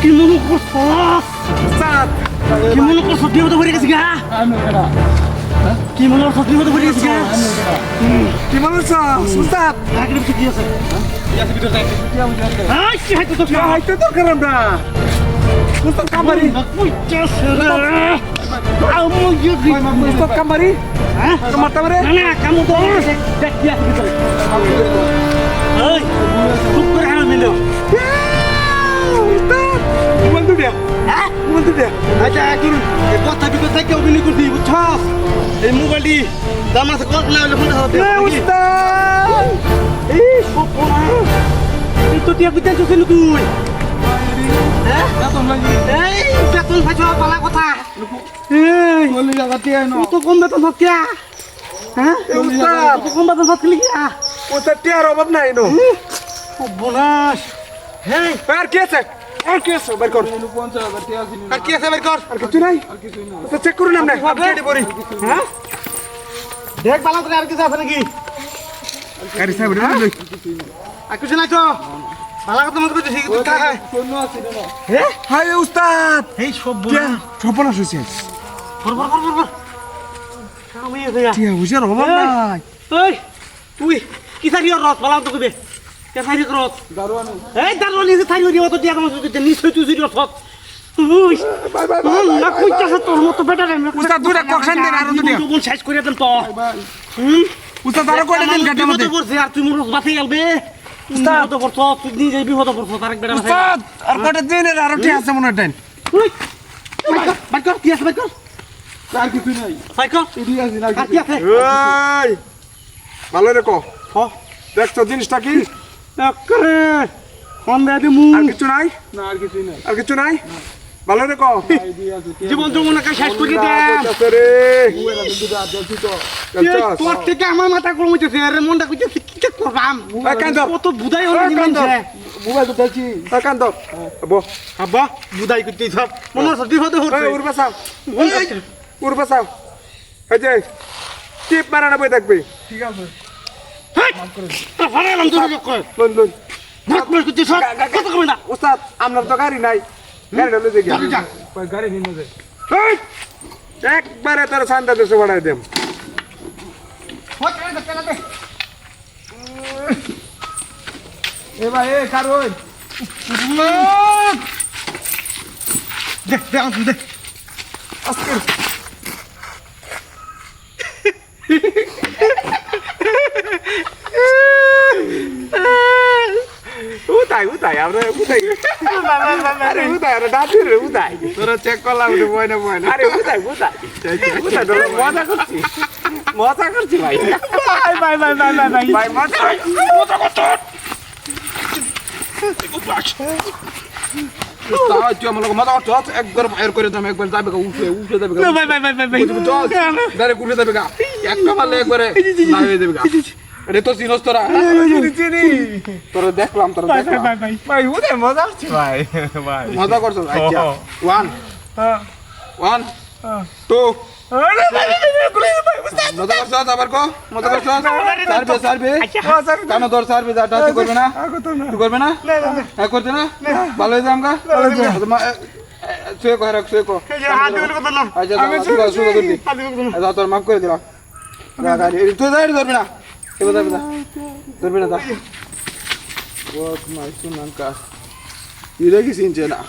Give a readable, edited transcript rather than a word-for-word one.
কি মনে করছো উস্তাদ কি মনে করছো তুই তো ভরে গেছিস গা কি মনে করছো তুই তো ভরে গেছিস গা কি বলছ উস্তাদ আগে কি আছে হ্যাঁ কি হাইতো তো হাইতে দরকার আমরা উস্তাদ কামারি উস্তাদ কামারি হ্যাঁ মারতে পারে না না কাম তো দেখ কি আছে ভিতরে এই খুব করে হারা মিলো উস্তাদ বন্ধু দে হ্যাঁ বন্ধু দে আচ্ছা এখন এই কথা বিকথা কেউ অভিনয় করবি বুঝছস এই মোবাইলটি দাম আছে কত না হলে ফোন হবে উস্তাদ এই সব এই তো টিয়া বিতে চুছিল তুই হ্যাঁ এই বেতন ফাইছো পালা কথা এই বলি জায়গাতে আইনো তো কম বেতন সত্যা হ্যাঁ উস্তাদ তো কম বেতন সত্যি কি উস্তাদ টিয়ার অভাব নাই নো বোনাস হ্যাঁ আর কি আছে আর কি আছে বের কর আর কি আছে বের কর আর কিছু নাই তো চেক করুন আপনি আপডেট করি হ্যাঁ দেখ পালা করে আর কিছু আছে নাকি গাড়ি সাহেব রে আর কিছু নাই তো পালা কথা মত কইছিস তুই কা হয় হ্যাঁ হাই উস্তাদ এই সব টিয়া সপনাশ হইছে বর বর বর বর বর আমি এসে টিয়া বুঝার অভাব নাই ওই তুই কি সারি রত পালা তো কইবে কে সারি রত দারোয়ান এই দারোয়ান এই সারি দিও তো দিয়া আমাকে দিতে নিশ্চয় তুই জিরো রত উই বাই বাই না কইতাছ তোর মত বেটা রে উস্তাদ দুটা ককশন দেন আর দুটা তুই সাইজ করে দেন তো উস্তাদ আরো কয়টা দিন ঘাটের মধ্যে করছিস আর তুই মোর বাতি আলবে উস্তাদ তো করছ তুই নিজে বিপদ করছ তারেক বেটা উস্তাদ আর কয়টা দিন আর আরো টিয়া আছে মনে হয় উই বাইকর কি আছে বাইকর আর কিছু নাই বাইকর ইডি আছে না আর কি আছে এই ভালো রে কো হ দেখছো জিনিসটা কি একরে ফোন দে দিমু আর কিছু নাই না আর কিছু নাই আর কিছু নাই ভালো রে কো জীবন যমুনা কা শেষ করে দে আছে রে তোর থেকে আমার মাথা গরম হইতেছে আরে মনটা কইতেছে কি করবাম কত বুদাই হলো নিমানছে মোবাইল তো দেখছি কান দাও বো আব্বা বুদাই কইতে সব মনে হচ্ছে বিপদ হচ্ছে উড়বা সাও উড়বা সাও এই যে টিপ মারানা বই দেখবি ঠিক আছে ফারালাম তোর কই লন লন ভাত মার কইতে সব কত কই না উস্তাদ আপনার তো গাড়ি নাই গাড়িটা লই দেখি যা গাড়ি নিন দে একবারে তোর সান্দা দেশে বাড়াই দেম এ ভাই এ কারোই দেখ দেখ দেখ আজকে উতাই আমরা উতাই আরে উতাই আরে দাদি রে উতাই তোরা চেক করলাম রে বয়না বয়না আরে উতাই তোরা মজা করছি ভাই ভাই মজা তুই আমার মজা করছ একবার ফায়ার করে দাম একবার যাবে উঠে যাবে ডাইরেক্ট উঠে যাবে গা একটা মারলে একবারে না হয়ে যাবে গা আরে তো চিনস তোরা চিনি তোরা দেখলাম তোরা দেখলাম ভাই উদে মজা করছি ভাই মজা করছ আচ্ছা 1 2 মজা করছ আবার কো মজা করছ সার্ভে কেন তোর সার্ভে যাটা তুই করবে না তুই করবে না হ্যাঁ করতে না ভালো হয়ে যাম গা শুয়ে কো রাখ শুয়ে কো আচ্ছা শুয়ে করবি আচ্ছা তোর মাফ করে দিলাম তুই ধরবি না ধরবি না বহুত মাইসুন নাম কাজ ইরে কি সিনছে না